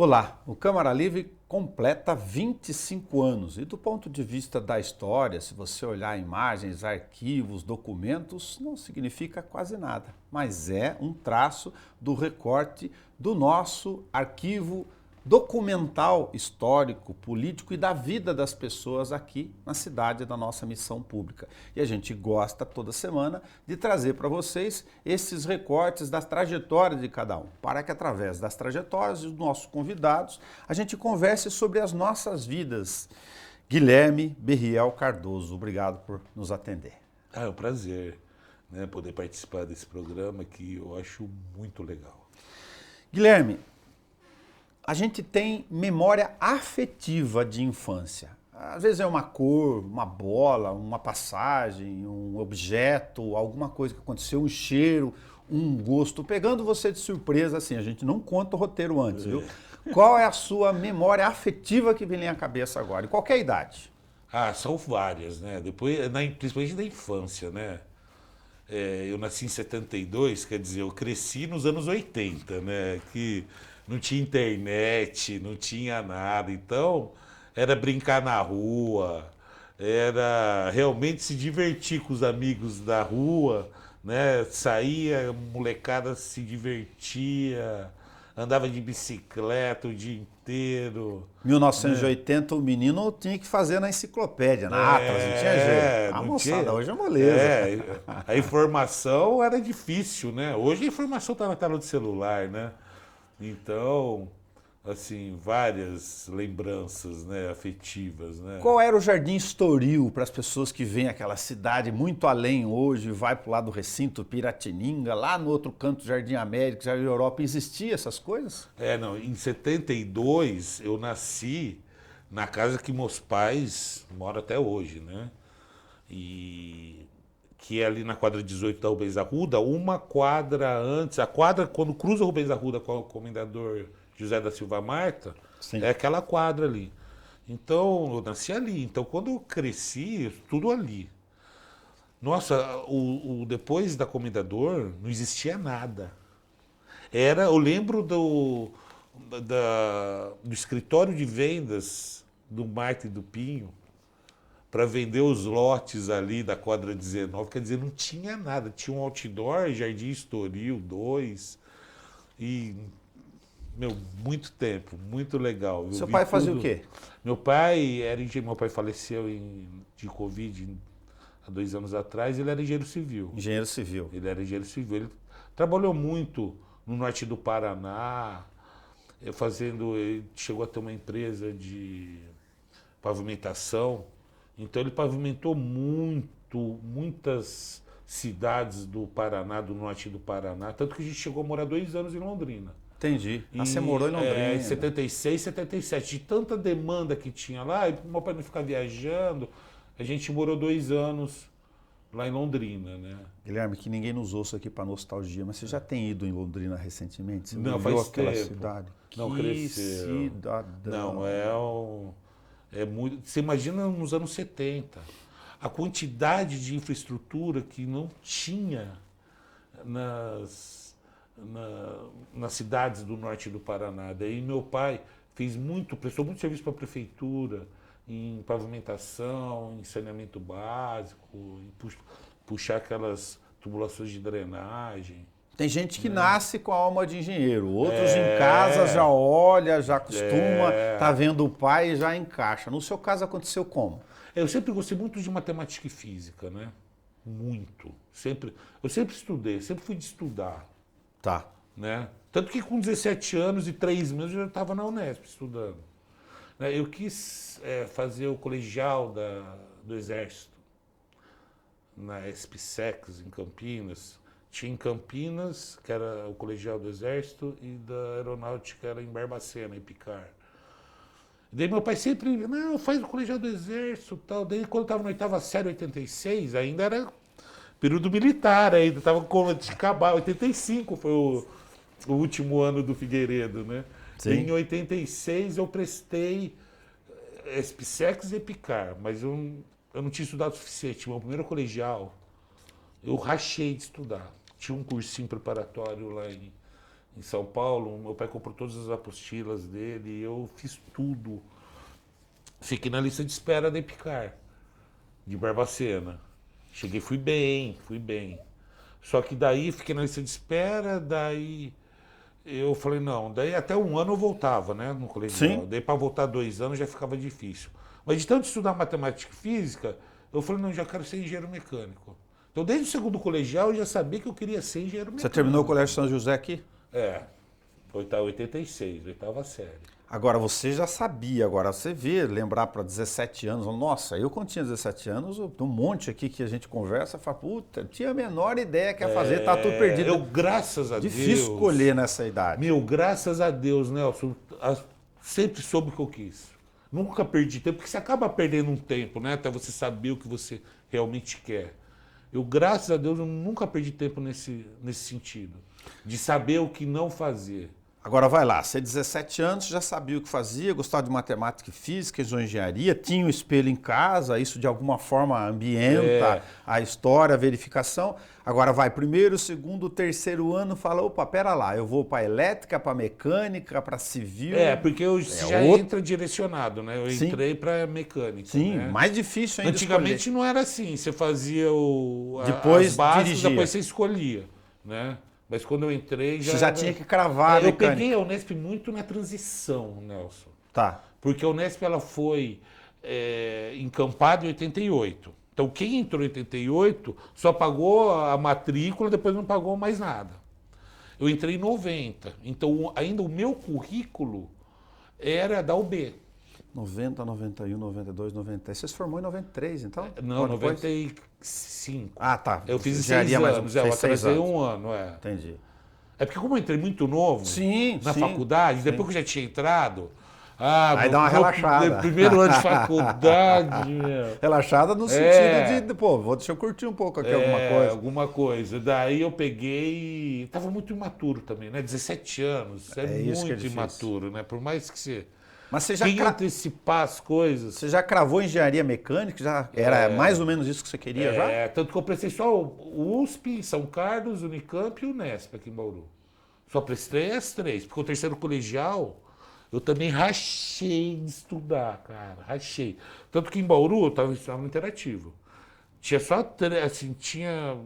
Olá, o Câmara Livre completa 25 anos e do ponto de vista da história, se você olhar imagens, arquivos, documentos, não significa quase nada, mas é um traço do recorte do nosso arquivo documental, histórico, político e da vida das pessoas aqui na cidade da nossa missão pública. E a gente gosta toda semana de trazer para vocês esses recortes das trajetórias de cada um, para que através das trajetórias dos nossos convidados a gente converse sobre as nossas vidas. Guilherme Berriel Cardoso, obrigado por nos atender. É um prazer, né, poder participar desse programa que eu acho muito legal. Guilherme, a gente tem memória afetiva de infância. Às vezes é uma cor, uma bola, uma passagem, um objeto, alguma coisa que aconteceu, um cheiro, um gosto. Pegando você de surpresa, assim, a gente não conta o roteiro antes, viu? Qual é a sua memória afetiva que vem à cabeça agora, em qualquer idade? Ah, são várias, né? Depois, principalmente da infância, né? Eu nasci em 72, quer dizer, eu cresci nos anos 80, né? Que não tinha internet, não tinha nada. Então, era brincar na rua, era realmente se divertir com os amigos da rua, né? Saía, molecada se divertia, andava de bicicleta o dia inteiro, né? 1980, o menino tinha que fazer na enciclopédia, na Atlas, não tinha jeito. A Não moçada tinha. hoje é moleza. A informação era difícil, né? Hoje a informação está na tela do celular, né? Então, assim, várias lembranças, né, afetivas, né? Qual era o Jardim Estoril para as pessoas que vêm aquela cidade muito além hoje, vai para o lado do recinto Piratininga, lá no outro canto Jardim América, Jardim Europa, existia essas coisas? Não, em 72 eu nasci na casa que meus pais moram até hoje, né? E que é ali na quadra 18 da Rubens Arruda, uma quadra antes, a quadra quando cruza o Rubens Arruda com o comendador José da Silva Marta, Sim. é aquela quadra ali. Então, eu nasci ali. Então, quando eu cresci, tudo ali. Nossa, depois da Comendador, não existia nada. Eu lembro do escritório de vendas do Marte e do Pinho, para vender os lotes ali da quadra 19, quer dizer, não tinha nada. Tinha um outdoor, Jardim Estoril 2, e, meu, muito tempo, muito legal. Eu Seu vi pai fazia o tudo. quê? Meu pai era engenheiro, meu pai faleceu de Covid há 2 anos atrás, ele era engenheiro civil. Engenheiro civil. Ele era engenheiro civil. Ele trabalhou muito no norte do Paraná, ele chegou a ter uma empresa de pavimentação. Então ele pavimentou muitas cidades do Paraná, do norte do Paraná, tanto que a gente chegou a morar 2 anos em Londrina. Entendi. Você morou em Londrina. Em 76, 77, de tanta demanda que tinha lá, e meu pai não ficar viajando, a gente morou 2 anos lá em Londrina, né? Guilherme, que ninguém nos ouça aqui para nostalgia, mas você já tem ido em Londrina recentemente? Você Não, viu faz aquela tempo. cidade? Não Que cresceu. cidadão. Não, é muito. Você imagina nos anos 70, a quantidade de infraestrutura que não tinha nas cidades do norte do Paraná. Daí meu pai prestou muito serviço para a prefeitura, em pavimentação, em saneamento básico, em puxar aquelas tubulações de drenagem. Tem gente que nasce com a alma de engenheiro, outros em casa já olha, já acostuma, tá vendo o pai e já encaixa. No seu caso aconteceu como? Eu sempre gostei muito de matemática e física, né? Muito. Eu sempre estudei, sempre fui de estudar. Tá. Né? Tanto que com 17 anos e 3 meses eu já estava na Unesp estudando. Eu quis fazer o colegial do Exército, na SPSEX, em Campinas. Tinha em Campinas, que era o colegial do Exército, e da Aeronáutica era em Barbacena, em Picar. Daí meu pai sempre, não, faz o colegial do Exército e tal. Daí quando eu estava na oitava série, 86, ainda era período militar, ainda estava com de acabar. 85 foi o último ano do Figueiredo, né? Sim. Em 86 eu prestei SPSEX e Picar, mas eu não tinha estudado o suficiente. Meu primeiro colegial, eu rachei de estudar. Tinha um cursinho preparatório lá em São Paulo. Meu pai comprou todas as apostilas dele e eu fiz tudo. Fiquei na lista de espera da Epicar, de Barbacena. Cheguei, fui bem, fui bem. Só que daí fiquei na lista de espera, daí eu falei, não, daí até um ano eu voltava, né, no colegial. Sim. Daí para voltar 2 anos já ficava difícil. Mas de tanto estudar matemática e física, eu falei, não, já quero ser engenheiro mecânico. Então desde o segundo colegial eu já sabia que eu queria ser engenheiro mecânico. Você terminou o Colégio São José aqui? É, 86, oitava série. Agora, você já sabia, agora você vê, lembrar para 17 anos, nossa, eu quando tinha 17 anos, um monte aqui que a gente conversa, fala, puta, tinha a menor ideia que ia fazer, tá tudo perdido. Eu, graças a Deus... Difícil escolher nessa idade. Meu, graças a Deus, Nelson, sempre soube o que eu quis. Nunca perdi tempo, porque você acaba perdendo um tempo, né? Até você saber o que você realmente quer. Eu, graças a Deus, eu nunca perdi tempo nesse sentido. De saber o que não fazer. Agora vai lá, você 17 anos, já sabia o que fazia, gostava de matemática e física, engenharia, tinha um espelho em casa, isso de alguma forma ambienta a história, a verificação. Agora vai primeiro, segundo, terceiro ano, fala, opa, pera lá, eu vou para elétrica, para mecânica, para civil. Porque você já entra direcionado, né? Eu entrei para mecânica. Sim, né? mais difícil ainda Antigamente escolher. não era assim, você fazia Depois as bases, dirigia. depois você escolhia, né? Mas quando eu entrei já... Você já tinha que cravar a Eu mecânica. peguei a Unesp muito na transição, Nelson. Tá. Porque a Unesp ela foi encampada em 88. Então quem entrou em 88 só pagou a matrícula, depois não pagou mais nada. Eu entrei em 90. Então ainda o meu currículo era da UB. 90, 91, 92, 93. Você se formou em 93, então? Não, Ou depois? 95. Ah, tá. Eu fiz em Engenharia, 6 mas anos, fez eu 6 atrasei anos. 1 ano, Entendi. É porque como eu entrei muito novo na Sim. faculdade, depois que eu já tinha entrado, aí dá uma relaxada. Primeiro ano de faculdade, meu. Relaxada no sentido de, pô, deixa eu curtir um pouco aqui alguma coisa. Alguma coisa. Daí eu peguei, tava muito imaturo também, né? 17 anos, É isso que é muito difícil. imaturo, né? Por mais que você Mas você já, quem antecipar as coisas. você já cravou engenharia mecânica? Já era mais ou menos isso que você queria já? Tanto que eu prestei só o USP, São Carlos, Unicamp e o Unesp aqui em Bauru. Só prestei as 3, porque o terceiro colegial eu também rachei de estudar, cara, rachei. Tanto que em Bauru eu estava no interativo. Tinha só, assim, tinha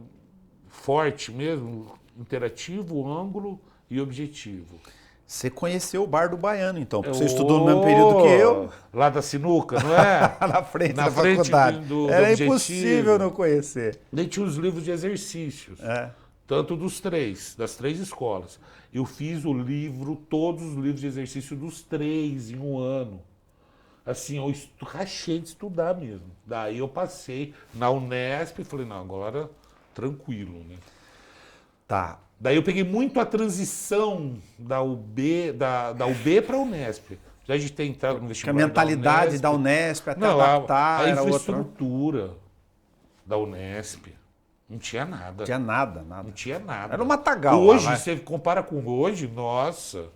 forte mesmo, interativo, ângulo e objetivo. Você conheceu o Bar do Baiano, então, porque você estudou no mesmo período que eu. Lá da sinuca, não é? Na frente Na da frente faculdade. do Era objetivo. impossível não conhecer. Daí tinha os livros de exercícios. Tanto das 3 escolas. Eu fiz todos os livros de exercício dos 3 em um ano. Assim, eu rachei de estudar mesmo. Daí eu passei na Unesp e falei, não, agora tranquilo, né? Tá. Daí eu peguei muito a transição da UB para a Unesp. Já de ter entrado no Que a vestibular mentalidade da Unesp até não, adaptar a era outra. infraestrutura da Unesp não tinha nada. Não tinha nada. Não tinha nada. Era um matagal. Hoje, lá, você compara com hoje, nossa.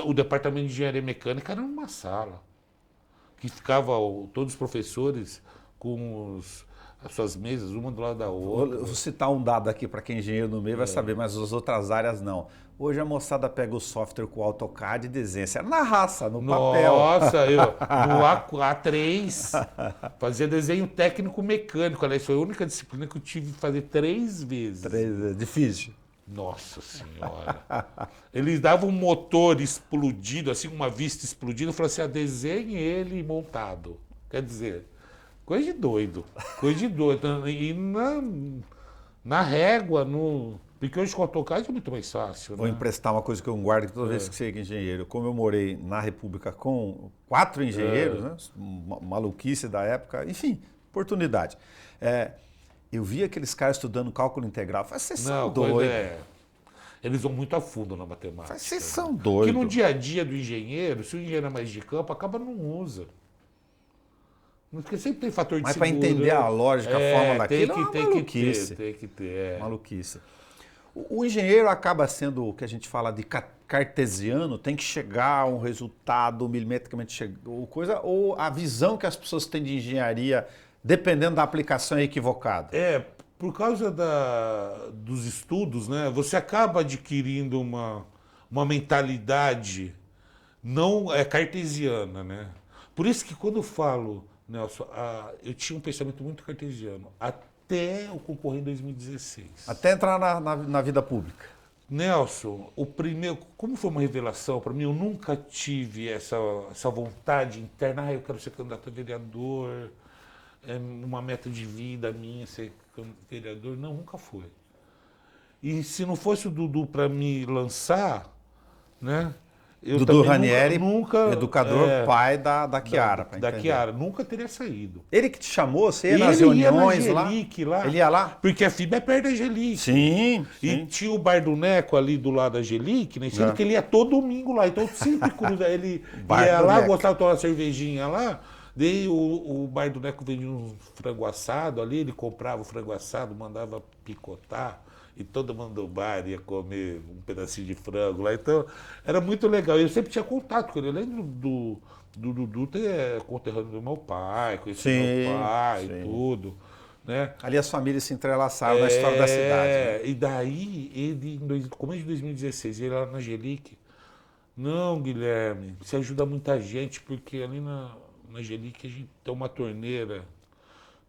O departamento de engenharia mecânica era uma sala. Que ficava todos os professores com as suas mesas, uma do lado da outra. Vou citar um dado aqui para quem é engenheiro no meio vai saber, mas as outras áreas não. Hoje a moçada pega o software com o AutoCAD e desenha. Era na raça, no papel. Nossa, eu no A3 fazia desenho técnico mecânico. Aliás, foi a única disciplina que eu tive que fazer 3 vezes. 3 vezes, difícil. Nossa Senhora. Eles davam um motor explodido, assim, uma vista explodida, e falavam assim, desenhe ele montado. Quer dizer, coisa de doido. Coisa de doido. E na régua, porque hoje com o AutoCAD é muito mais fácil. Vou emprestar uma coisa que eu guardo toda vez que chega engenheiro. Como eu morei na República com 4 engenheiros, né? Maluquice da época, enfim, oportunidade. Eu vi aqueles caras estudando cálculo integral. Falei, vocês são doidos. Eles vão muito a fundo na matemática. Falei, vocês são doidos. Porque no dia a dia do engenheiro, se o engenheiro é mais de campo, acaba não usa. Porque sempre tem fator de Mas para entender a lógica, a forma daquilo, é uma maluquice. Tem que ter. Maluquice. O engenheiro acaba sendo o que a gente fala de cartesiano, tem que chegar a um resultado milimetricamente ou a visão que as pessoas têm de engenharia, dependendo da aplicação, é equivocada. por causa dos estudos, né, você acaba adquirindo uma mentalidade não cartesiana, né? Por isso que quando eu falo, Nelson, eu tinha um pensamento muito cartesiano, até eu concorrer em 2016. Até entrar na vida pública. Nelson, o primeiro, como foi uma revelação para mim, eu nunca tive essa vontade interna, eu quero ser candidato a vereador, é uma meta de vida minha ser vereador, não, nunca foi. E se não fosse o Dudu para me lançar, né? Eu Dudu também Ranieri, nunca educador, pai da Chiara. Da Chiara, nunca teria saído. Ele que te chamou, você ia nas Ele ia na reuniões Angelique lá. Ele ia lá? Porque a FIB é perto da Angelique. Sim, E sim. tinha o Bar do Neco ali do lado da Angelique, né? Sendo que ele ia todo domingo lá. Então sempre cruza. Ele ia lá, gostava de tomar uma cervejinha lá. Daí o Bar do Neco vendia um frango assado ali, ele comprava o frango assado, mandava picotar. E todo mundo do bar ia comer um pedacinho de frango lá. Então, era muito legal. Eu sempre tinha contato com ele. Eu lembro do Dudu ter conterrâneo do meu pai, conheci meu pai e tudo. Né? Ali as famílias se entrelaçaram na história da cidade. Né? E daí, ele, no começo de 2016, ele lá na Angelique. Não, Guilherme, você ajuda muita gente, porque ali na Angelique a gente tem uma torneira,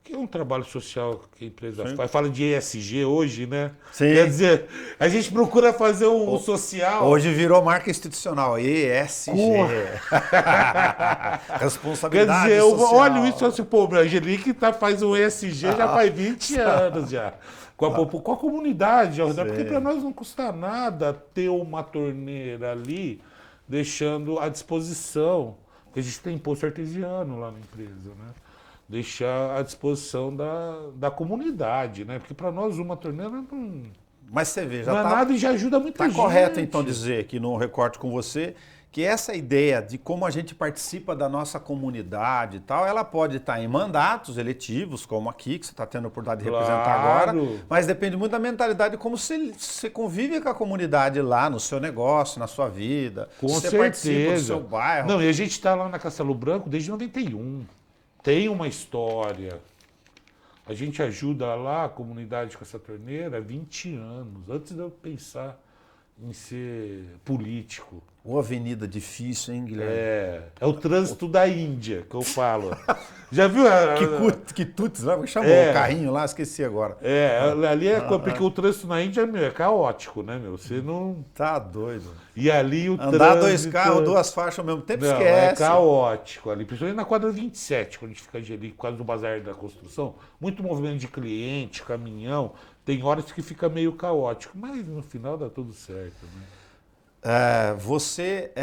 que é um trabalho social que a empresa faz. Fala de ESG hoje, né? Sim. Quer dizer, a gente procura fazer um social. Hoje virou marca institucional, ESG. Responsabilidade Quer dizer, social. eu olho isso assim, pô, a Angelique faz um ESG já faz 20 anos já. Com a comunidade, porque para nós não custa nada ter uma torneira ali, deixando à disposição. Porque a gente tem imposto artesiano lá na empresa, né? Deixar à disposição da comunidade, né? Porque para nós uma torneira não... Mas você vê, já não é nada e já ajuda muita gente. Está correto, então, dizer aqui no recorte com você que essa ideia de como a gente participa da nossa comunidade e tal, ela pode estar em mandatos eletivos, como aqui, que você está tendo a oportunidade de representar agora, mas depende muito da mentalidade de como você convive com a comunidade lá, no seu negócio, na sua vida. Com você certeza. participa do seu bairro. Não, e a gente está lá na Castelo Branco desde 91. Tem uma história. A gente ajuda lá a comunidade com essa torneira há 20 anos, antes de eu pensar em ser político. Uma avenida difícil, hein, Guilherme? É o trânsito da Índia, que eu falo. Já viu? Quitutes, lá, chamou o carrinho lá, esqueci agora. Ali é porque o trânsito na Índia, é caótico, né, meu? Você não... Tá doido. E ali o Andar trânsito... 2 carros, 2 faixas ao mesmo tempo, não, esquece. É caótico ali, principalmente na quadra 27, quando a gente fica ali, por causa do bazar da construção. Muito movimento de cliente, caminhão. Tem horas que fica meio caótico, mas no final dá tudo certo, né? Você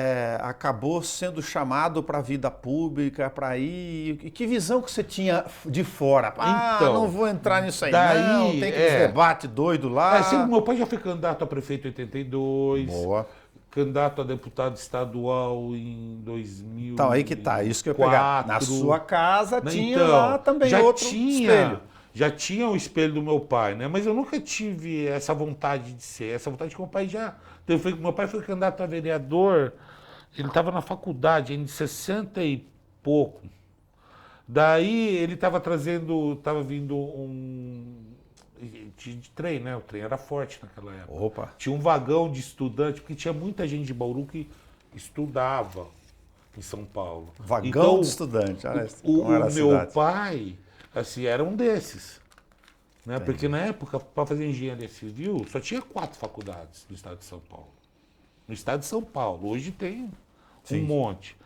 acabou sendo chamado para a vida pública, para ir... E que visão que você tinha de fora? Então, não vou entrar nisso aí, daí, não. Tem que debate doido lá. Meu pai já foi candidato a prefeito em 82. Boa. Candidato a deputado estadual em 2000. Então, aí que tá. Isso que eu ia pegar. Na sua casa tinha então, lá também outro espelho. Já tinha o espelho do meu pai, né? Mas eu nunca tive essa vontade de ser. Essa vontade que meu pai já... Meu pai foi candidato a vereador, ele estava na faculdade, ainda de 60 e pouco. Daí ele estava vindo de trem, né? O trem era forte naquela época. Opa. Tinha um vagão de estudante, porque tinha muita gente de Bauru que estudava em São Paulo. Vagão então, de estudante, olha o meu pai, assim, era um desses. Né? Porque na época, para fazer engenharia civil, só tinha 4 faculdades no estado de São Paulo. No estado de São Paulo. Hoje tem um monte.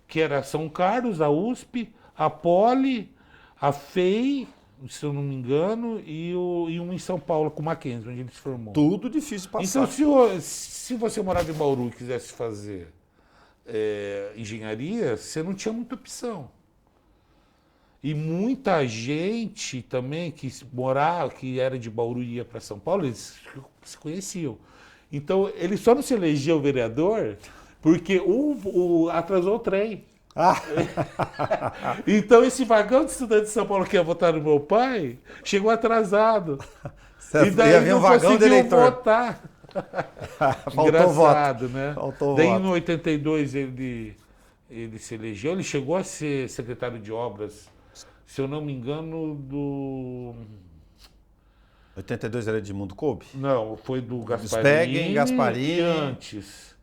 Que era São Carlos, a USP, a Poli, a FEI, se eu não me engano, e um em São Paulo, com o Mackenzie, onde ele se formou. Tudo difícil passar. Então, se você morava em Bauru e quisesse fazer engenharia, você não tinha muita opção. E muita gente também que era de Bauru e ia para São Paulo, eles se conheciam. Então, ele só não se elegeu vereador porque atrasou o trem. Então, esse vagão de estudante de São Paulo que ia votar no meu pai, chegou atrasado. E daí não conseguiu votar. Engraçado, né? Daí, em 82, ele se elegeu. Ele chegou a ser secretário de obras, se eu não me engano, 82 era Edmundo Coube? Não, foi do Speggen, Gasparini. E antes.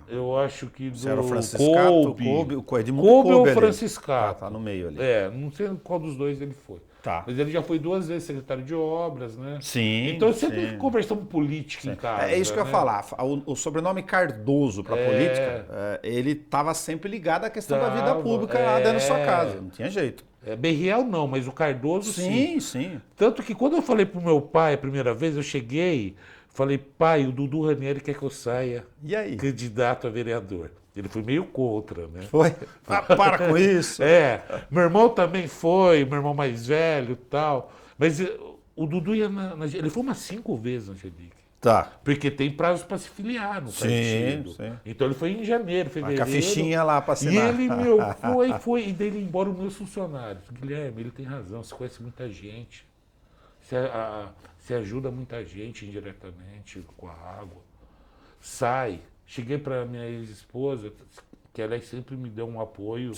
Eu acho que do Você era o Franciscato, Coube. o Edmundo Coube ou Coube ali. Franciscato. Tá no meio ali. Não sei qual dos dois ele foi. Tá. Mas ele já foi 2 vezes secretário de obras, né? Sim. Então sempre sim. conversamos política em casa. É isso que eu ia né? falar. O sobrenome Cardoso para política, ele estava sempre ligado à questão da vida pública lá dentro da sua casa. Não tinha jeito. Berriel não, mas o Cardoso sim. Sim. Tanto que quando eu falei pro meu pai a primeira vez, eu cheguei, falei, pai, o Dudu Ranieri quer que eu saia E aí? candidato a vereador. Ele foi meio contra, né? Foi? Para com isso. Meu irmão também foi, meu irmão mais velho e tal. Mas o Dudu ia ele foi umas 5 vezes na Angelique. Tá. Porque tem prazo para se filiar no partido. Sim. Então ele foi em janeiro, fevereiro. Com a fichinha lá para E assinar. ele, foi. E daí ele ia embora os meus funcionários. Guilherme, ele tem razão, você conhece muita gente. Você ajuda muita gente indiretamente com a água. Sai. Cheguei para minha ex-esposa, que ela sempre me deu um apoio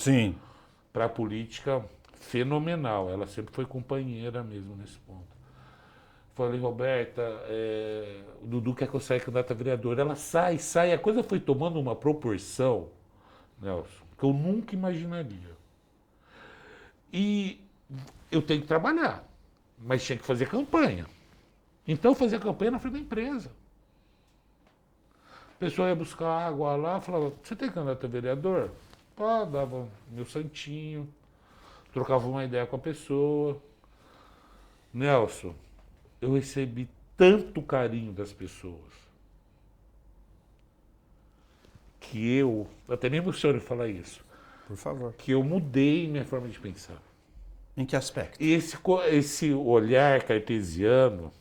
para a política fenomenal. Ela sempre foi companheira mesmo nesse ponto. Falei, Roberta, o Dudu quer que eu saia candidata a vereador. Ela sai. A coisa foi tomando uma proporção, Nelson, que eu nunca imaginaria. E eu tenho que trabalhar, mas tinha que fazer campanha. Então eu fazia campanha na frente da empresa. A pessoa ia buscar água lá, falava, você tem candidato a vereador? Pá, dava meu santinho, trocava uma ideia com a pessoa. Nelson, eu recebi tanto carinho das pessoas que eu até me emociono em falar isso, Por favor. que eu mudei minha forma de pensar. Em que aspecto? Esse olhar cartesiano,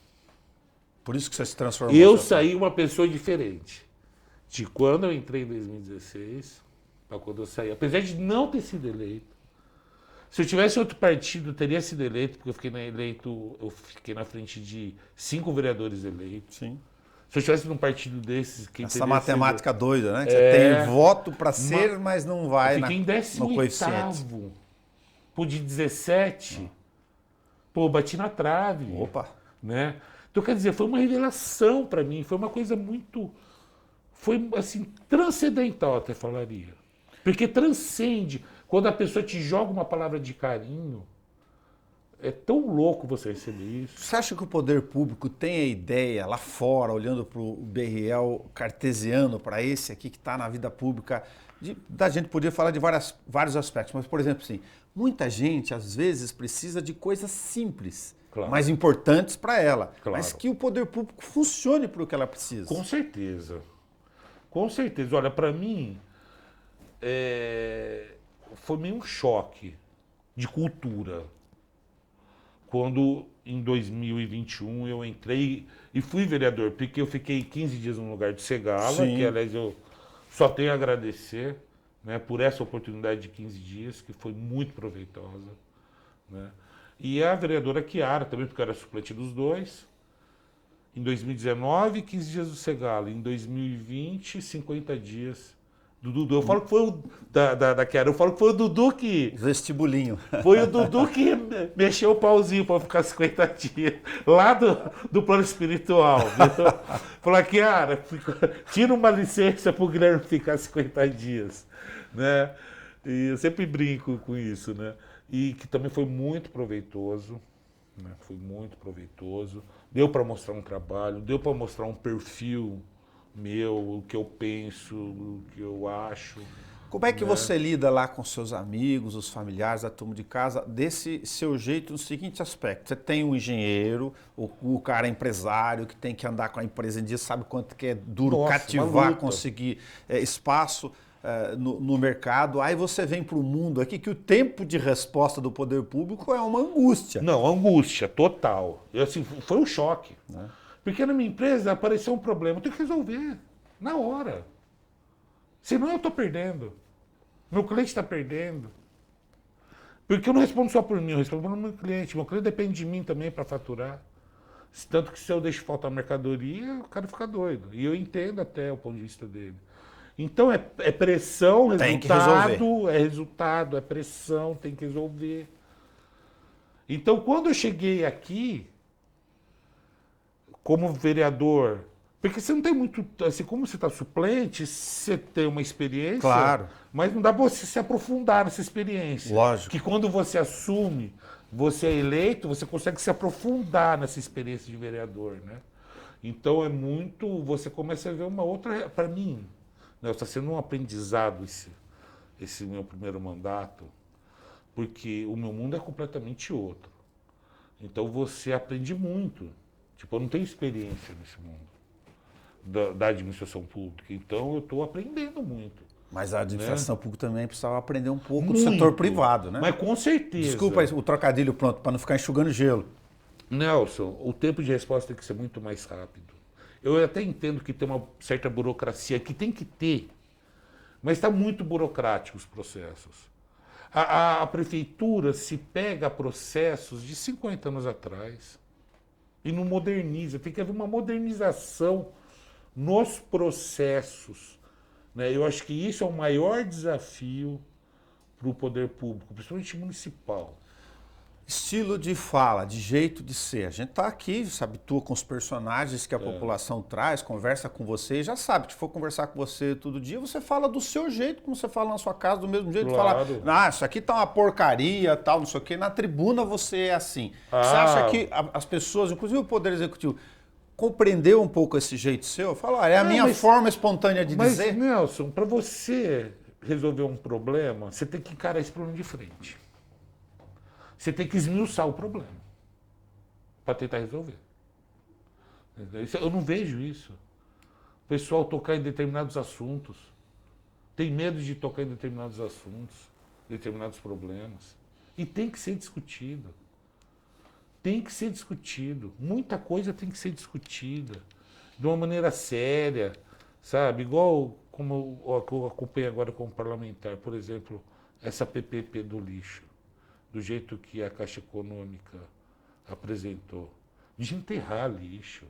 Por isso que você se transformou. eu saí uma pessoa diferente. De quando eu entrei em 2016 para quando eu saí. Apesar de não ter sido eleito. Se eu tivesse outro partido, eu teria sido eleito, porque eu fiquei na frente de 5 vereadores eleitos. Sim. Se eu estivesse num partido desses... Essa matemática doida, né? Que você tem voto para ser, mas não vai eu fiquei em 18º. Pô, de 17. Pô, bati na trave. Opa! Né? Então, quer dizer, foi uma revelação para mim. Foi uma coisa muito... Foi, assim, transcendental, até falaria. Porque transcende. Quando a pessoa te joga uma palavra de carinho, é tão louco você receber isso. Você acha que o poder público tem a ideia, lá fora, olhando para o Berriel cartesiano, para esse aqui que está na vida pública, da gente podia falar de vários aspectos, mas, por exemplo, assim, muita gente, às vezes, precisa de coisas simples, mas importantes para ela, mas que o poder público funcione para o que ela precisa. Com certeza. Com certeza. Olha, para mim, foi meio um choque de cultura. Quando, em 2021, eu entrei e fui vereador, porque eu fiquei 15 dias no lugar de Segala, que, aliás, eu só tenho a agradecer, né, por essa oportunidade de 15 dias, que foi muito proveitosa. Né? E a vereadora Chiara, também, porque eu era suplente dos dois. Em 2019, 15 dias do Segala. Em 2020, 50 dias do Dudu. Eu falo que foi o da Chiara. Eu falo que foi o Dudu que... Vestibulinho. Foi o Dudu que mexeu o pauzinho para ficar 50 dias. Lá do plano espiritual. Falou, Chiara, tira uma licença para o Guilherme ficar 50 dias. Né? E eu sempre brinco com isso. Né? E que também foi muito proveitoso. Né? Foi muito proveitoso. Deu para mostrar um trabalho, deu para mostrar um perfil meu, o que eu penso, o que eu acho. Como é que você lida lá com seus amigos, os familiares, a turma de casa, desse seu jeito no seguinte aspecto? Você tem um engenheiro, o cara empresário que tem que andar com a empresa em dia, sabe quanto que é duro cativar, conseguir espaço no mercado. Aí você vem para o mundo aqui que o tempo de resposta do poder público é uma angústia. Não, angústia total. E, assim, foi um choque. Né? Porque na minha empresa apareceu um problema, eu tenho que resolver na hora. Senão eu estou perdendo. Meu cliente está perdendo. Porque eu não respondo só por mim, eu respondo pelo meu cliente. Meu cliente depende de mim também para faturar. Tanto que se eu deixo faltar mercadoria, o cara fica doido. E eu entendo até o ponto de vista dele. Então é pressão, resultado, é pressão, tem que resolver. Então quando eu cheguei aqui, como vereador, porque você não tem muito, assim, como você está suplente, você tem uma experiência, Claro. mas não dá para você se aprofundar nessa experiência. Lógico. Que quando você assume, você é eleito, você consegue se aprofundar nessa experiência de vereador, né? Então é muito, você começa a ver uma outra, para mim, né, está sendo um aprendizado esse meu primeiro mandato, porque o meu mundo é completamente outro. Então você aprende muito. Tipo, eu não tenho experiência nesse mundo da administração pública, então eu estou aprendendo muito. Mas a administração pública também precisava aprender um pouco do Muito. setor privado, né? Mas com certeza. Desculpa o trocadilho pronto, para não ficar enxugando gelo. Nelson, o tempo de resposta tem que ser muito mais rápido. Eu até entendo que tem uma certa burocracia, que tem que ter, mas está muito burocrático os processos. A prefeitura se pega a processos de 50 anos atrás e não moderniza. Tem que haver uma modernização nos processos, né? Eu acho que isso é o maior desafio para o poder público, principalmente municipal. Estilo de fala, de jeito de ser. A gente está aqui, se habitua com os personagens que a população traz, conversa com você e já sabe que se for conversar com você todo dia, você fala do seu jeito, como você fala na sua casa, do mesmo jeito. Claro. Fala, isso aqui tá uma porcaria, tal, não sei o quê. Na tribuna você é assim. Ah. Você acha que as pessoas, inclusive o Poder Executivo, compreendeu um pouco esse jeito seu? Fala, é a minha forma espontânea de dizer. Mas, Nelson, para você resolver um problema, você tem que encarar esse problema de frente. Você tem que esmiuçar o problema para tentar resolver. Eu não vejo isso. O pessoal tocar em determinados assuntos. Tem medo de tocar em determinados assuntos, determinados problemas. E tem que ser discutido. Tem que ser discutido. Muita coisa tem que ser discutida. De uma maneira séria, sabe? Igual como eu acompanho agora como parlamentar, por exemplo, essa PPP do lixo. Do jeito que a Caixa Econômica apresentou, de enterrar lixo,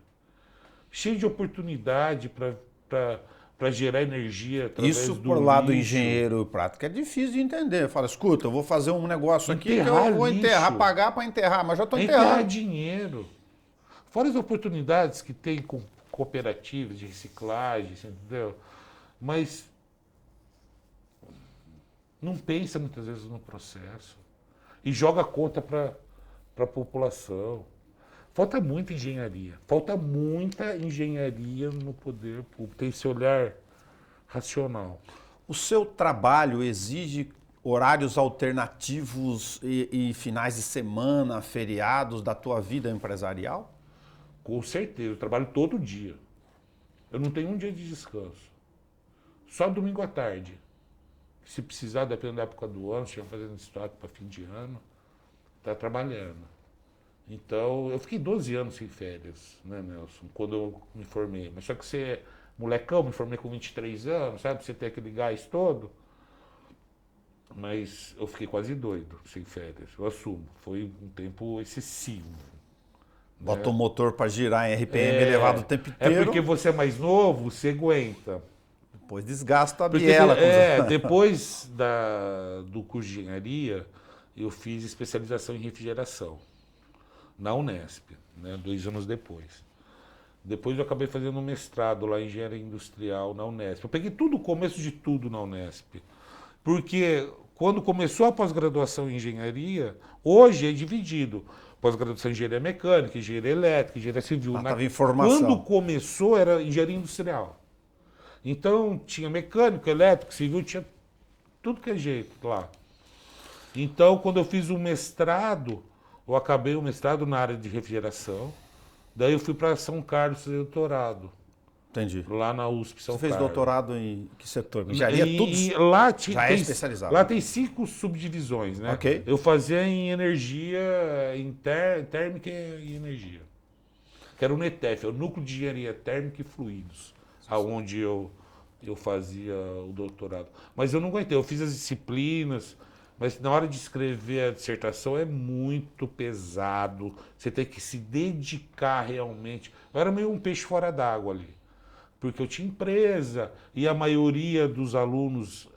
cheio de oportunidade para gerar energia através Isso do por lado do lixo. engenheiro prático é difícil de entender. Fala, escuta, eu vou fazer um negócio aqui que Enterrar eu vou enterrar, lixo. pagar para enterrar, mas já estou Enterrar enterrando. dinheiro. Fora as oportunidades que tem com cooperativas de reciclagem, entendeu? Mas não pensa muitas vezes no processo. E joga a conta para a população. Falta muita engenharia no poder público. Tem esse olhar racional. O seu trabalho exige horários alternativos e finais de semana, feriados da tua vida empresarial? Com certeza, eu trabalho todo dia. Eu não tenho um dia de descanso. Só domingo à tarde. Se precisar, dependendo da época do ano, se estiver fazendo estoque para fim de ano, está trabalhando. Então, eu fiquei 12 anos sem férias, né, Nelson, quando eu me formei. Mas só que você é molecão, me formei com 23 anos, sabe? Você tem aquele gás todo. Mas eu fiquei quase doido sem férias, eu assumo. Foi um tempo excessivo. Bota o motor para girar em RPM elevado o tempo inteiro. É porque você é mais novo, você aguenta. Depois desgasta a Porque biela. depois do curso de engenharia, eu fiz especialização em refrigeração na Unesp, né, 2 anos depois. Depois eu acabei fazendo um mestrado lá em engenharia industrial na Unesp. Eu peguei tudo, o começo de tudo na Unesp. Porque quando começou a pós-graduação em engenharia, hoje é dividido. Pós-graduação em engenharia mecânica, engenharia elétrica, engenharia civil. Tava em formação. Quando começou era engenharia industrial. Então tinha mecânico, elétrico, civil, tinha tudo que é jeito lá. Então quando eu fiz o mestrado, eu acabei o mestrado na área de refrigeração. Daí eu fui para São Carlos fazer doutorado. Entendi. Lá na USP São Você fez Carlos. doutorado em que setor? Engenharia, tudo? E lá Já é especializado. Lá tem 5 subdivisões, né? Ok. Eu fazia em energia, em térmica e energia. Que era o NETEF, é o Núcleo de Engenharia Térmica e Fluidos, aonde eu fazia o doutorado. Mas eu não aguentei, eu fiz as disciplinas, mas na hora de escrever a dissertação é muito pesado. Você tem que se dedicar realmente. Eu era meio um peixe fora d'água ali. Porque eu tinha empresa e a maioria dos alunos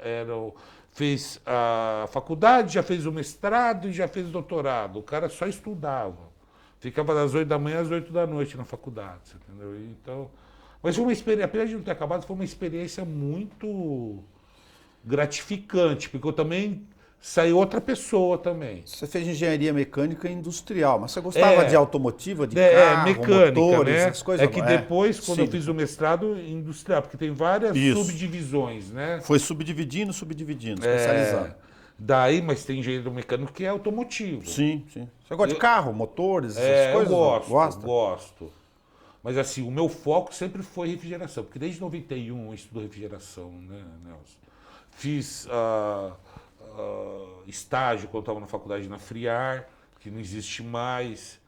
fez a faculdade, já fez o mestrado e já fez o doutorado. O cara só estudava. Ficava das 8 da manhã às 8 da noite na faculdade, você entendeu? Então, mas foi uma experiência, apesar de não ter acabado, foi uma experiência muito gratificante, porque eu também saí outra pessoa também. Você fez engenharia mecânica e industrial, mas você gostava de automotiva, de É, carro, mecânica, motores, né? essas coisas? É que depois, quando eu Sim. fiz o mestrado industrial, porque tem várias Isso. subdivisões, né? Foi subdividindo, É, especializando. daí, mas tem engenheiro mecânico que é automotivo. Sim, sim. Você gosta de Eu- carro, motores, essas Eu coisas? gosto, Gosta? gosto. Mas assim, o meu foco sempre foi refrigeração, porque desde 91 eu estudo refrigeração, né, Nelson? Fiz estágio quando estava na faculdade na Friar, que não existe mais.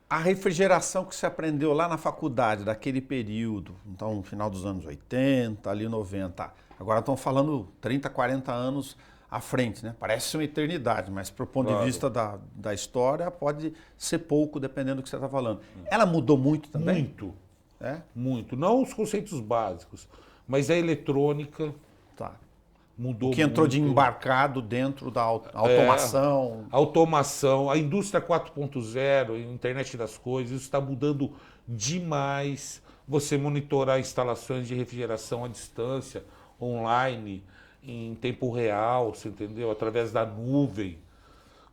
A refrigeração que você aprendeu lá na faculdade, daquele período, então no final dos anos 80, ali 90. Agora estão falando 30, 40 anos à frente, né? Parece uma eternidade, mas para o ponto de Claro. vista da história pode ser pouco, dependendo do que você está falando. Ela mudou muito também? Muito, É? muito. Não os conceitos básicos, mas a eletrônica Tá. mudou O que entrou de muito. embarcado dentro da automação. Automação, a indústria 4.0, a internet das coisas, isso está mudando demais. Você monitorar instalações de refrigeração à distância, online, em tempo real, você entendeu? Através da nuvem,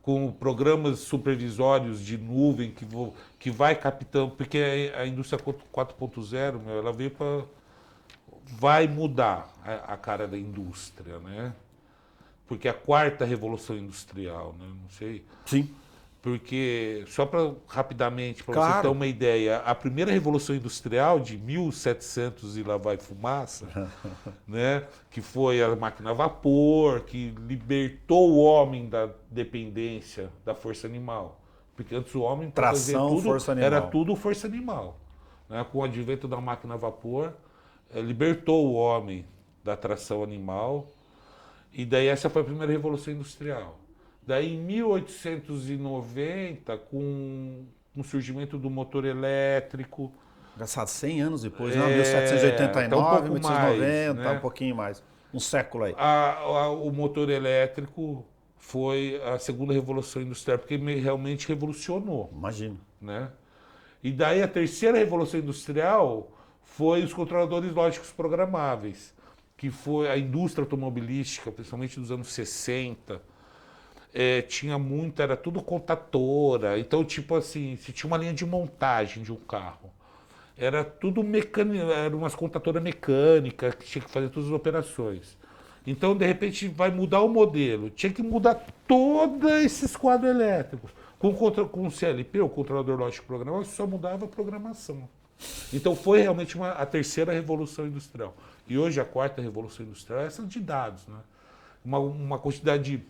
com programas supervisórios de nuvem que vai captando, porque a indústria 4.0, meu, ela veio para vai mudar a cara da indústria, né? Porque a quarta revolução industrial, né? Não sei. Sim. Porque, só para rapidamente, para você Claro. ter uma ideia, a primeira revolução industrial de 1700 e lá vai fumaça, né? Que foi a máquina a vapor, que libertou o homem da dependência da força animal. Porque antes o homem, para fazer Tração, tudo, força animal. era tudo força animal. Né? Com o advento da máquina a vapor, libertou o homem da tração animal. E daí essa foi a primeira revolução industrial. Daí em 1890, com o surgimento do motor elétrico, Engraçado, 100 anos depois, não? até um 1789, pouco 1890, mais, né? um pouquinho mais. Um século aí. O motor elétrico foi a segunda revolução industrial, porque realmente revolucionou, Imagino. né? E daí a terceira revolução industrial foi os controladores lógicos programáveis, que foi a indústria automobilística, principalmente dos anos 60, tinha muito, era tudo contatora. Então, tipo assim, se tinha uma linha de montagem de um carro, era tudo mecânico, era umas contadoras mecânicas que tinha que fazer todas as operações. Então, de repente, vai mudar o modelo. Tinha que mudar todo esse quadro elétrico. Com o CLP, o controlador lógico programável, só mudava a programação. Então, foi realmente a terceira revolução industrial. E hoje, a quarta revolução industrial é essa de dados, né? Uma quantidade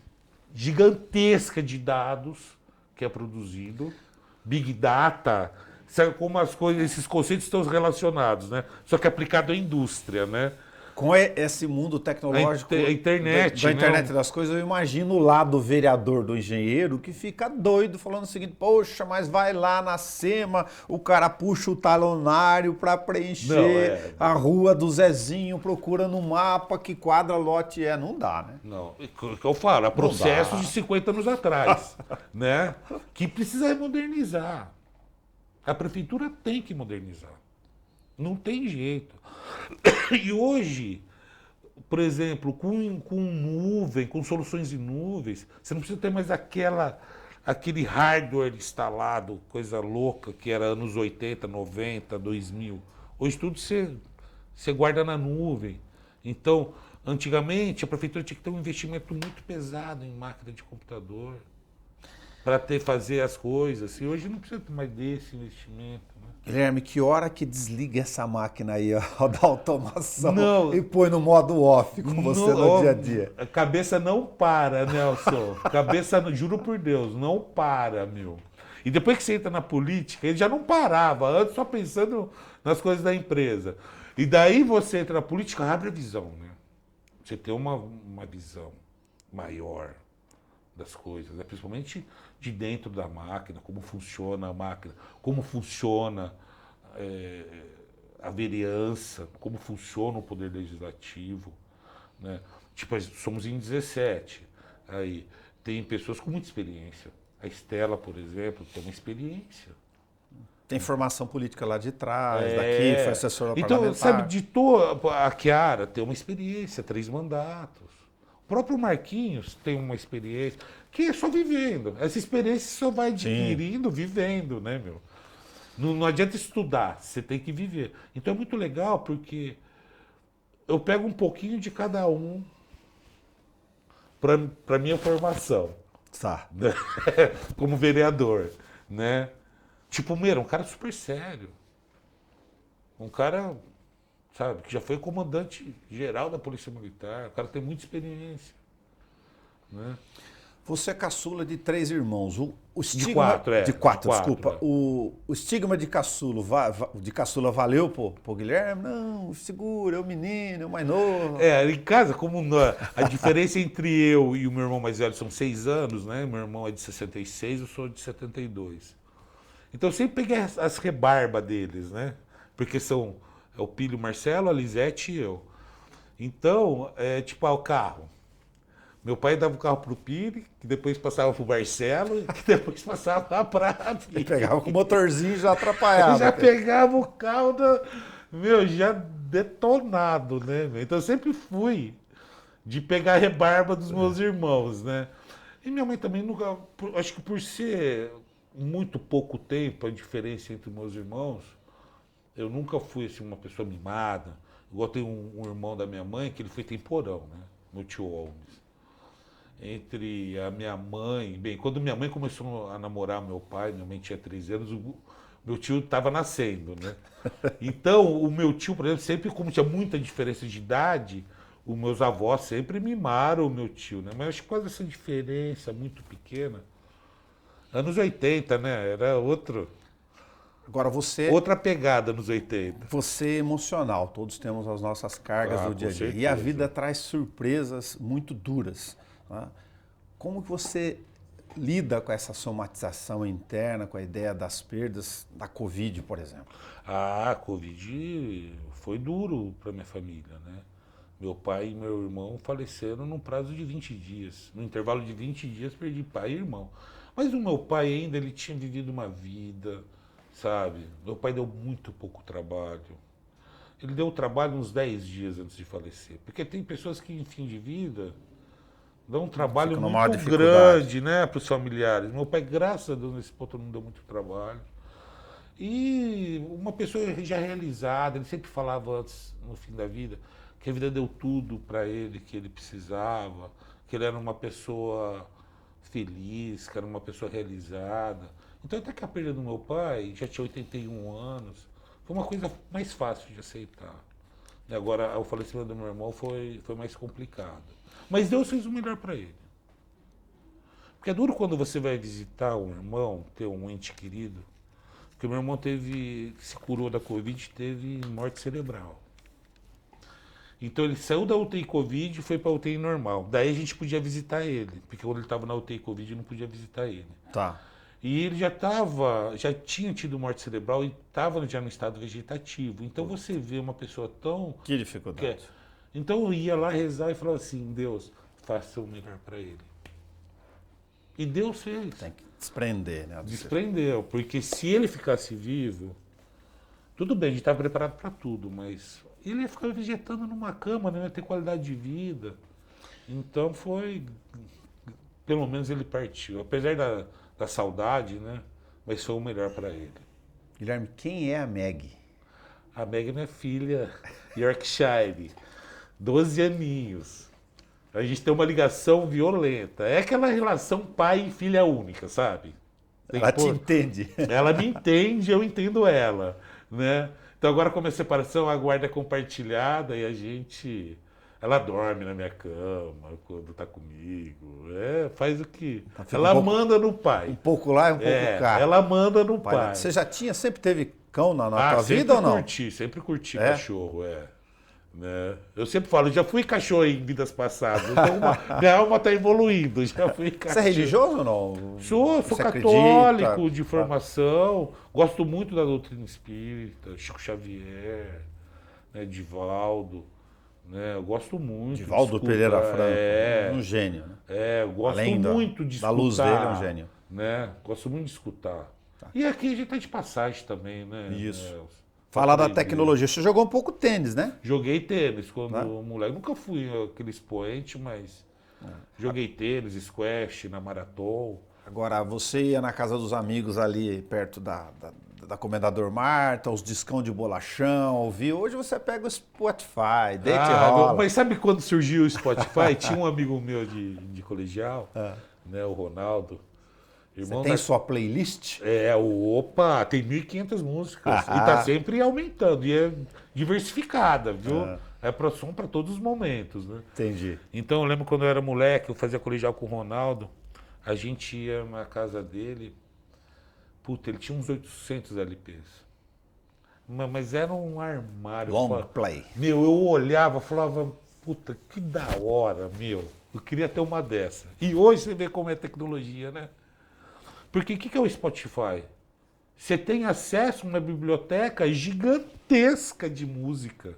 gigantesca de dados que é produzido, Big Data, sabe como as coisas, esses conceitos estão relacionados, né? Só que aplicado à indústria, né? Com esse mundo tecnológico A internet, da né? internet das coisas, eu imagino lá do vereador, do engenheiro, que fica doido falando o seguinte: poxa, mas vai lá na SEMA, o cara puxa o talonário para preencher a rua do Zezinho, procura no mapa que quadra lote é. Não dá, né? Não, o que eu falo, é processos de 50 anos atrás, né? Que precisa modernizar. A prefeitura tem que modernizar. Não tem jeito. E hoje, por exemplo, com nuvem, com soluções em nuvens, você não precisa ter mais aquele hardware instalado, coisa louca, que era anos 80, 90, 2000. Hoje tudo você guarda na nuvem. Então, antigamente, a prefeitura tinha que ter um investimento muito pesado em máquina de computador para fazer as coisas. E hoje não precisa mais desse investimento. Né? Guilherme, que hora que desliga essa máquina aí, ó, da automação Não. e põe no modo off com você no dia a dia? A cabeça não para, Nelson. Cabeça, juro por Deus, não para, meu. E depois que você entra na política, ele já não parava, antes só pensando nas coisas da empresa. E daí você entra na política, abre a visão, né? Você tem uma visão maior das coisas, né? Principalmente de dentro da máquina, como funciona a máquina, como funciona a vereança, como funciona o poder legislativo, né? Tipo, somos em 17, aí tem pessoas com muita experiência. A Estela, por exemplo, tem uma experiência, Tem formação política lá de trás, daqui, foi assessora Então, parlamentar. sabe, ditou, a Chiara tem uma experiência, 3 mandatos. O próprio Marquinhos tem uma experiência, que é só vivendo. Essa experiência só vai adquirindo, vivendo, né, meu? Não adianta estudar, você tem que viver. Então é muito legal porque eu pego um pouquinho de cada um para minha formação, Tá. né? Como vereador, né? Tipo, o Meira, um cara super sério. Um cara, sabe, que já foi comandante geral da Polícia Militar. O cara tem muita experiência, né? Você é caçula de 3 irmãos. O estigma, 4, de quatro, desculpa. é. O estigma de caçula valeu pro Guilherme? Não, segura, é o menino, é o mais novo. Em casa, como a diferença entre eu e o meu irmão mais velho são 6 anos, né? Meu irmão é de 66, eu sou de 72. Então eu sempre peguei as rebarbas deles, né? Porque é o Pílio, o Marcelo, a Lisete e eu. Então, tipo, o carro. Meu pai dava o carro pro Piri, que depois passava pro Marcelo, que depois passava pra mim. Ele pegava com o motorzinho e já atrapalhava. Eu já pegava o carro, já detonado, né? Meu? Então eu sempre fui de pegar a rebarba dos meus irmãos, né? E minha mãe também nunca... Acho que por ser muito pouco tempo a diferença entre meus irmãos, eu nunca fui assim, uma pessoa mimada. Igual tem um irmão da minha mãe que ele foi temporão, né? Meu tio Holmes. Entre a minha mãe... Bem, quando minha mãe começou a namorar meu pai, minha mãe tinha 13 anos, meu tio estava nascendo, né? Então, o meu tio, por exemplo, sempre, como tinha muita diferença de idade, os meus avós sempre mimaram o meu tio, né? Mas acho que quase essa diferença muito pequena... Anos 80, né? Era Agora outra pegada nos 80. Você é emocional, todos temos as nossas cargas do dia a dia. Com E a certeza. vida traz surpresas muito duras. Né? Como que você lida com essa somatização interna, com a ideia das perdas da Covid, por exemplo? A Covid foi duro para minha família, né? Meu pai e meu irmão faleceram num prazo de 20 dias. No intervalo de 20 dias perdi pai e irmão. Mas o meu pai ainda, ele tinha vivido uma vida, sabe? Meu pai deu muito pouco trabalho. Ele deu trabalho uns 10 dias antes de falecer. Porque tem pessoas que, em fim de vida, dão um trabalho muito grande, né, para os familiares. Meu pai, graças a Deus, nesse ponto não deu muito trabalho. E uma pessoa já realizada, ele sempre falava antes, no fim da vida, que a vida deu tudo para ele que ele precisava, que ele era uma pessoa feliz, que era uma pessoa realizada. Então, até que a perda do meu pai, já tinha 81 anos, foi uma coisa mais fácil de aceitar. E agora, o falecimento do meu irmão foi mais complicado. Mas Deus fez o melhor para ele. Porque é duro quando você vai visitar um irmão, ter um ente querido, porque meu irmão se curou da Covid, teve morte cerebral. Então ele saiu da UTI Covid e foi para a UTI normal. Daí a gente podia visitar ele, porque quando ele estava na UTI Covid, não podia visitar ele. Tá. E ele já tinha tido morte cerebral e estava já no estado vegetativo. Então você vê uma pessoa tão... Que dificuldade. Então eu ia lá rezar e falava assim, Deus, faça o melhor para ele. E Deus fez. Tem que desprender, né? Desprendeu, porque se ele ficasse vivo, tudo bem, a gente estava preparado para tudo, mas ele ia ficar vegetando numa cama, não ia ter qualidade de vida. Então pelo menos ele partiu, apesar da saudade, né? Mas foi o melhor para ele. Guilherme, quem é a Meg? A Meg é minha filha, Yorkshire, 12 aninhos. A gente tem uma ligação violenta. É aquela relação pai e filha única, sabe? Ela te entende. Ela me entende, eu entendo ela, né? Então agora com a minha separação, a guarda é compartilhada e ela dorme na minha cama quando tá comigo. Faz o que... Ela manda no pai. Um pouco lá e um pouco cá. Ela manda no pai. Você já sempre teve cão na tua vida ou não? Sempre curti cachorro, né? Eu sempre falo, já fui cachorro em vidas passadas, então minha alma está evoluindo, já fui cachorro. Você é religioso ou não? Sou católico de formação, gosto muito da doutrina espírita, Chico Xavier, né, Divaldo, né, eu gosto muito. Divaldo Pereira Franco, um gênio, né? Eu gosto muito de escutar. Da luz dele, é um gênio. Né, gosto muito de escutar. E aqui a gente tá de passagem também, né? Isso. Falar da tecnologia. Você jogou um pouco tênis, né? Joguei tênis quando moleque. Nunca fui aquele expoente, mas joguei tênis, squash, na maratona. Agora, você ia na casa dos amigos ali perto da Comendador Marta, os discão de bolachão, ouvir. Hoje você pega o Spotify, deita e rola. Mas sabe quando surgiu o Spotify? Tinha um amigo meu de colegial, né, o Ronaldo. Você tem sua playlist? Opa, tem 1.500 músicas. E tá sempre aumentando. E é diversificada, viu? É para som para todos os momentos, né? Entendi. Então eu lembro quando eu era moleque, eu fazia colegial com o Ronaldo. A gente ia na casa dele. Puta, ele tinha uns 800 LPs. Mas era um armário. Long play. Meu, eu olhava e falava, puta, que da hora, meu. Eu queria ter uma dessa. E hoje você vê como é a tecnologia, né? Porque o que é o Spotify? Você tem acesso a uma biblioteca gigantesca de música.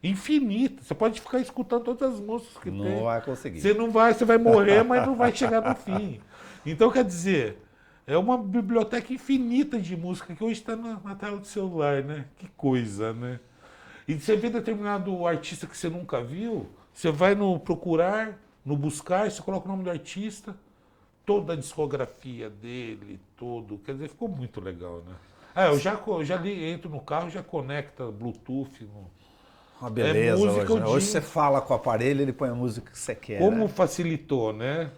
Infinita. Você pode ficar escutando todas as músicas que tem. Não vai conseguir. Você vai morrer, mas não vai chegar no fim. Então, quer dizer, é uma biblioteca infinita de música que hoje está na tela do celular, né? Que coisa, né? E você vê determinado artista que você nunca viu, você vai no procurar, no buscar, você coloca o nome do artista, toda a discografia dele, tudo. Quer dizer, ficou muito legal, né? Eu já entro no carro, já conecta Bluetooth. Uma beleza música hoje, né? Hoje você fala com o aparelho, ele põe a música que você quer. Como né? facilitou, né?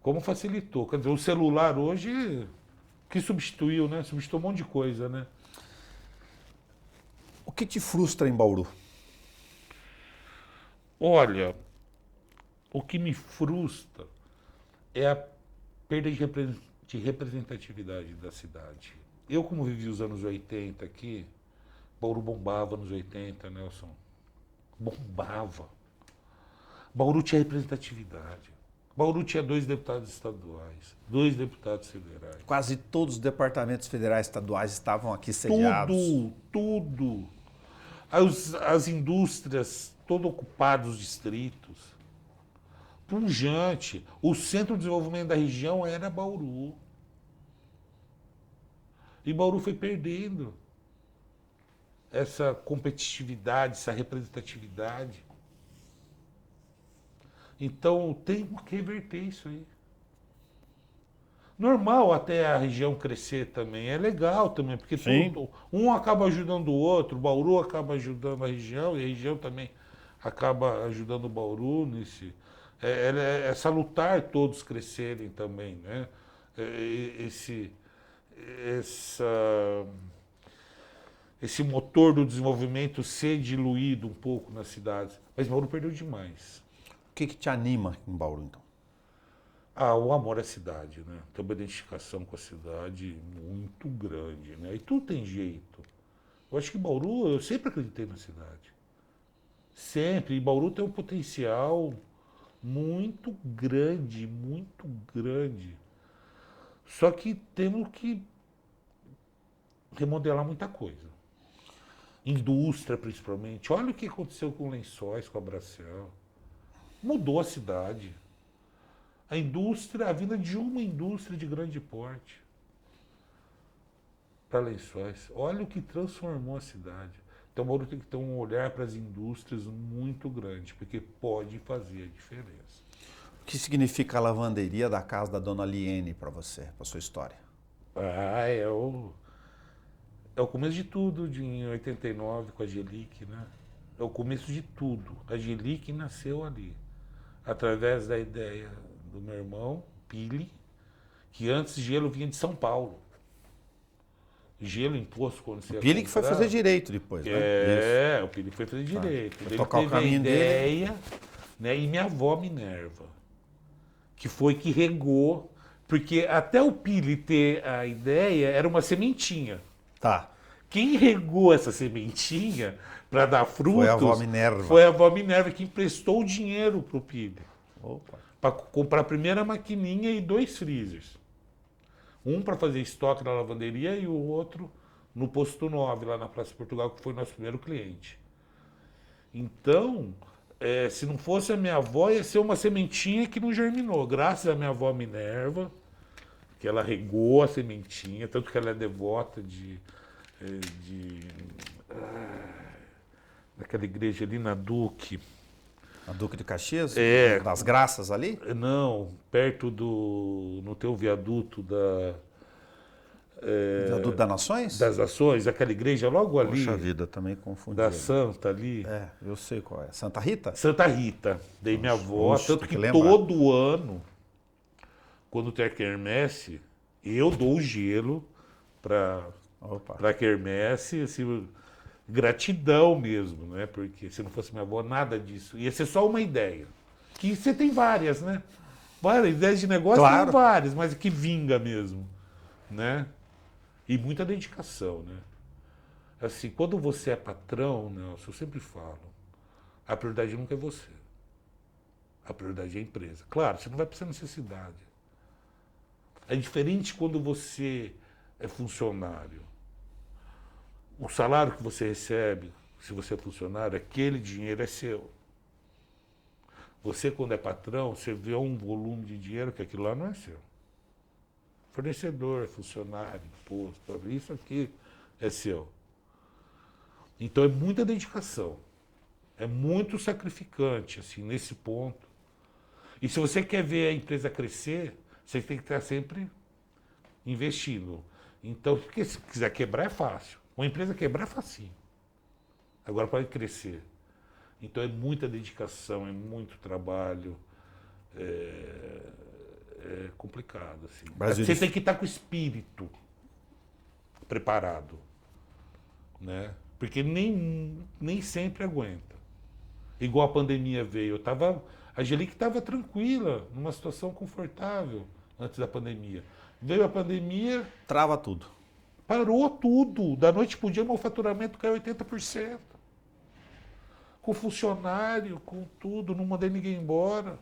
Como facilitou. Quer dizer, o celular hoje, que substituiu, né? Substituiu um monte de coisa, né? O que te frustra em Bauru? Olha, o que me frustra é a perda de representatividade da cidade. Eu, como vivi os anos 80 aqui, Bauru bombava nos 80, Nelson. Bombava. Bauru tinha representatividade. Bauru tinha 2 deputados estaduais, 2 deputados federais. Quase todos os departamentos federais estaduais estavam aqui sediados. Tudo. As indústrias, todo ocupados os distritos. Pujante. O centro de desenvolvimento da região era Bauru. E Bauru foi perdendo essa competitividade, essa representatividade. Então temos que reverter isso aí. Normal até a região crescer também, é legal também, porque um acaba ajudando o outro, Bauru acaba ajudando a região, e a região também acaba ajudando o Bauru nesse. É salutar todos crescerem também, né? Esse motor do desenvolvimento ser diluído um pouco nas cidades. Mas Bauru perdeu demais. O que te anima em Bauru, então? O amor à cidade, né? Tem uma identificação com a cidade muito grande, né? E tudo tem jeito. Eu acho que Bauru, eu sempre acreditei na cidade. Sempre. E Bauru tem um potencial muito grande, muito grande. Só que temos que remodelar muita coisa. Indústria, principalmente. Olha o que aconteceu com Lençóis, com a Bracel. Mudou a cidade. A vinda de uma indústria de grande porte para Lençóis. Olha o que transformou a cidade. Então, o Bauru tem que ter um olhar para as indústrias muito grande, porque pode fazer a diferença. O que significa a lavanderia da casa da dona Liene para você, para sua história? É o começo de tudo, em 89, com a Gelic, né? É o começo de tudo. A Gelic nasceu ali, através da ideia do meu irmão, Pili, que antes gelo vinha de São Paulo. Gelo imposto quando você ia Pili que foi fazer direito depois, né? O Pili foi fazer direito. Ele tocar teve o caminho a ideia, né? E minha avó Minerva, que foi que regou, porque até o Pili ter a ideia era uma sementinha. Tá. Quem regou essa sementinha para dar frutos foi a avó Minerva. Foi a avó Minerva que emprestou o dinheiro para o Pili. Opa. Para comprar a primeira maquininha e 2 freezers. Um para fazer estoque na lavanderia e o outro no Posto 9, lá na Praça Portugal, que foi o nosso primeiro cliente. Então, se não fosse a minha avó, ia ser uma sementinha que não germinou. Graças à minha avó Minerva, que ela regou a sementinha, tanto que ela é devota daquela igreja ali na Duque. A Duque de Caxias? É. Das Graças ali? Não, perto no teu viaduto Viaduto das Nações? das Nações, aquela igreja logo ali, Poxa vida, também confundi. da ali. Santa ali. É, eu sei qual é. Santa Rita? Santa Rita, dei minha avó, Oxe, tanto tem que que lembrar. todo ano, quando tem a quermesse, eu dou o gelo para Opa. a quermesse, assim, gratidão mesmo, né? Porque se não fosse minha avó, nada disso. Ia ser só uma ideia. Que você tem várias, né? Várias ideias de negócio, Claro. tem várias, mas que vinga mesmo, né? E muita dedicação, né? Assim, quando você é patrão, Nelson, eu sempre falo, a prioridade nunca é você. A prioridade é a empresa. Claro, você não vai precisar necessidade. É diferente quando você é funcionário. O salário que você recebe, se você é funcionário, aquele dinheiro é seu. Você, quando é patrão, você vê um volume de dinheiro que aquilo lá não é seu. Fornecedor, funcionário, imposto, isso aqui é seu. Então é muita dedicação. É muito sacrificante, assim, nesse ponto. E se você quer ver a empresa crescer, você tem que estar sempre investindo. Então, porque se quiser quebrar é fácil. Uma empresa quebrar é facinho. Agora pode crescer. Então é muita dedicação, é muito trabalho. É complicado, assim. Brasil Você de- tem que estar com o espírito preparado, né? Porque nem sempre aguenta. Igual a pandemia veio. A Angelique estava tranquila, numa situação confortável antes da pandemia. Veio a pandemia, Trava tudo. parou tudo. Da noite para o dia, meu faturamento caiu 80%. Com funcionário, com tudo, não mandei ninguém embora.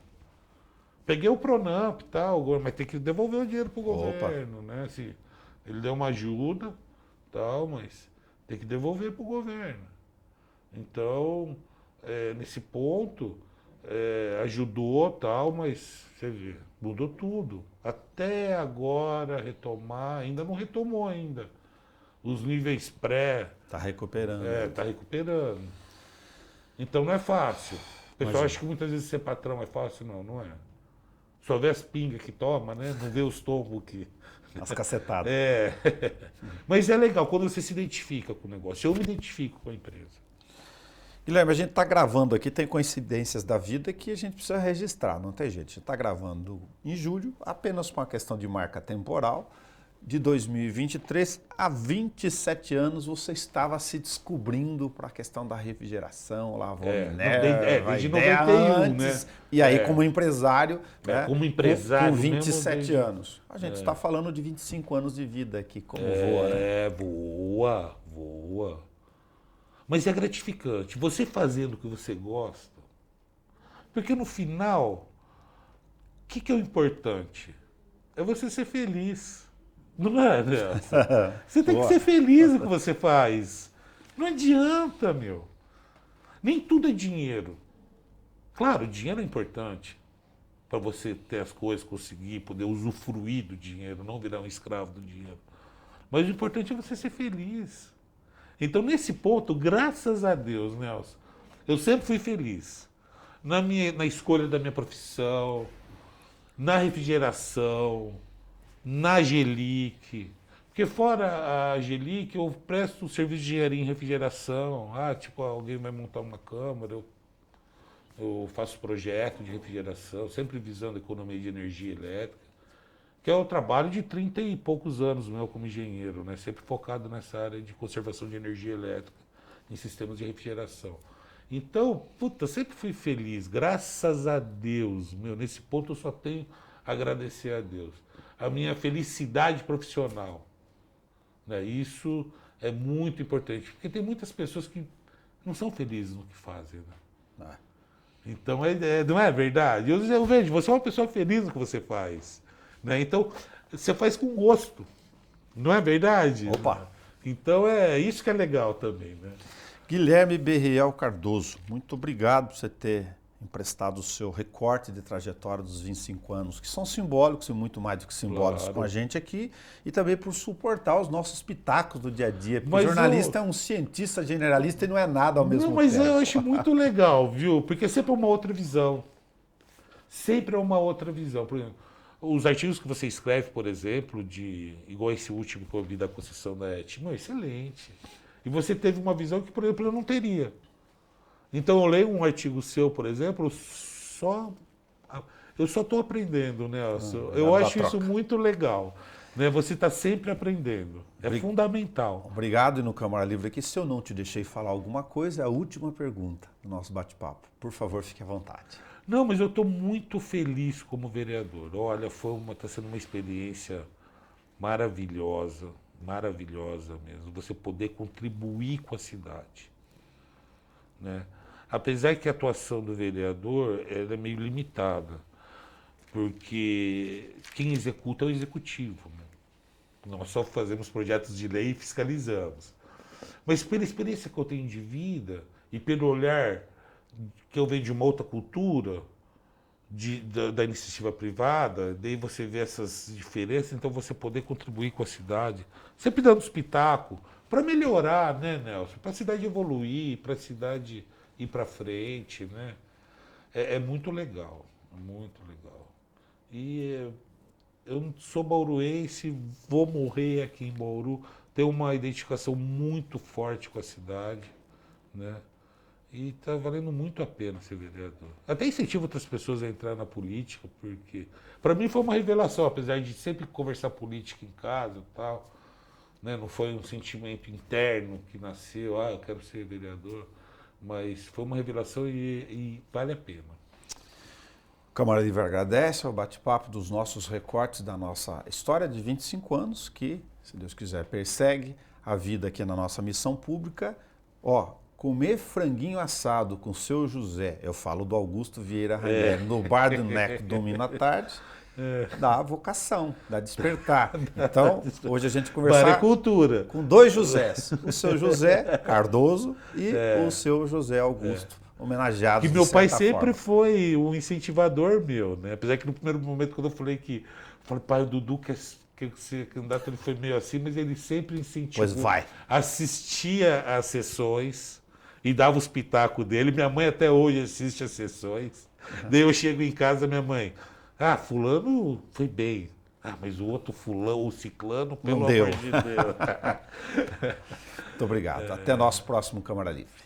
Peguei o Pronamp e tal, mas tem que devolver o dinheiro para o Opa. governo, né? Se ele deu uma ajuda, tal, mas tem que devolver para o governo. Então, nesse ponto, ajudou, tal, mas você vê, mudou tudo. Até agora retomar, ainda não retomou ainda. Os níveis pré, Tá recuperando. tá recuperando. Então não é fácil. O pessoal Imagina. acha que muitas vezes ser patrão é fácil, não é. Só vê as pingas que toma, né? Não vê os tombos que. As cacetadas. Mas é legal quando você se identifica com o negócio. Eu me identifico com a empresa. Guilherme, a gente está gravando aqui, tem coincidências da vida que a gente precisa registrar, não tem jeito. A gente está gravando em julho, apenas com a questão de marca temporal. De 2023, há 27 anos você estava se descobrindo para a questão da refrigeração, lavou Minerva, desde ideia 91, antes, né? E aí, como empresário, né, como empresário com mesmo, 27 desde- anos. A gente está falando de 25 anos de vida aqui, como voa, né? Voa. Mas é gratificante. Você fazendo o que você gosta. Porque no final, o que é o importante? É você ser feliz. Não é, Nelson? Você tem que Boa. ser feliz no que você faz. Não adianta, meu. Nem tudo é dinheiro. Claro, o dinheiro é importante para você ter as coisas, conseguir, poder usufruir do dinheiro, não virar um escravo do dinheiro. Mas o importante é você ser feliz. Então, nesse ponto, graças a Deus, Nelson, eu sempre fui feliz. Na escolha da minha profissão, na refrigeração, na Angelique. Porque fora a Angelique, eu presto serviço de engenharia em refrigeração. Tipo, alguém vai montar uma câmara, eu faço projeto de refrigeração, sempre visando a economia de energia elétrica, que é o trabalho de 30 e poucos anos meu como engenheiro, né? Sempre focado nessa área de conservação de energia elétrica em sistemas de refrigeração. Então, puta, sempre fui feliz, graças a Deus, meu, nesse ponto eu só tenho a agradecer a Deus. A minha felicidade profissional, né? Isso é muito importante, porque tem muitas pessoas que não são felizes no que fazem, né? Ah. Então, não é verdade? Eu vejo, você é uma pessoa feliz no que você faz, né? Então, você faz com gosto, não é verdade? Opa. Então, é isso que é legal também, né? Guilherme Berriel Cardoso, muito obrigado por você ter emprestado o seu recorte de trajetória dos 25 anos, que são simbólicos e muito mais do que simbólicos com a gente aqui, e também por suportar os nossos pitacos do dia a dia. Porque o jornalista é um cientista generalista e não é nada ao mesmo tempo. Mas eu acho muito legal, viu? Porque sempre é uma outra visão. Sempre é uma outra visão. Por exemplo, os artigos que você escreve, por exemplo, igual esse último que eu vi da Conceição da Etna, é excelente. E você teve uma visão que, por exemplo, eu não teria. Então eu leio um artigo seu, por exemplo, eu só estou aprendendo, Nelson. Eu acho isso muito legal. Né? Você está sempre aprendendo. É fundamental. Obrigado. E no Câmara Livre aqui, se eu não te deixei falar alguma coisa, é a última pergunta do nosso bate-papo. Por favor, fique à vontade. Não, mas eu estou muito feliz como vereador. Olha, está sendo uma experiência maravilhosa, maravilhosa mesmo. Você poder contribuir com a cidade. Né? Apesar que a atuação do vereador ela é meio limitada, porque quem executa é o executivo. Né? Nós só fazemos projetos de lei e fiscalizamos. Mas pela experiência que eu tenho de vida e pelo olhar que eu venho de uma outra cultura, da iniciativa privada, daí você vê essas diferenças, então você poder contribuir com a cidade, sempre dando espetáculo, para melhorar, né, Nelson? Para a cidade evoluir, para a cidade ir para frente, né? É muito legal, muito legal. E eu sou bauruense, vou morrer aqui em Bauru, tenho uma identificação muito forte com a cidade, né? E está valendo muito a pena ser vereador. Até incentivo outras pessoas a entrar na política, porque para mim foi uma revelação, apesar de sempre conversar política em casa e tal, né? Não foi um sentimento interno que nasceu, eu quero ser vereador, mas foi uma revelação e vale a pena. O Câmara Livre agradece ao bate-papo dos nossos recortes da nossa história de 25 anos, que, se Deus quiser, persegue a vida aqui na nossa missão pública. Comer franguinho assado com o seu José, eu falo do Augusto Vieira Ranieri, no bar do Neco, domingo à tarde, dá vocação, dá despertar. Então, hoje a gente conversar com dois Josés, o seu José Cardoso e o seu José Augusto, homenageados. Que meu pai sempre foi um incentivador meu, né? Apesar que no primeiro momento, quando eu falei pai, o Dudu quer ser candidato, ele foi meio assim, mas ele sempre incentivou. Pois vai. Assistia às sessões e dava os pitacos dele. Minha mãe até hoje assiste às sessões. Daí eu chego em casa, minha mãe, fulano foi bem. Mas o outro fulano, o ciclano, pelo amor de Deus. Muito obrigado. Até nosso próximo Câmara Livre.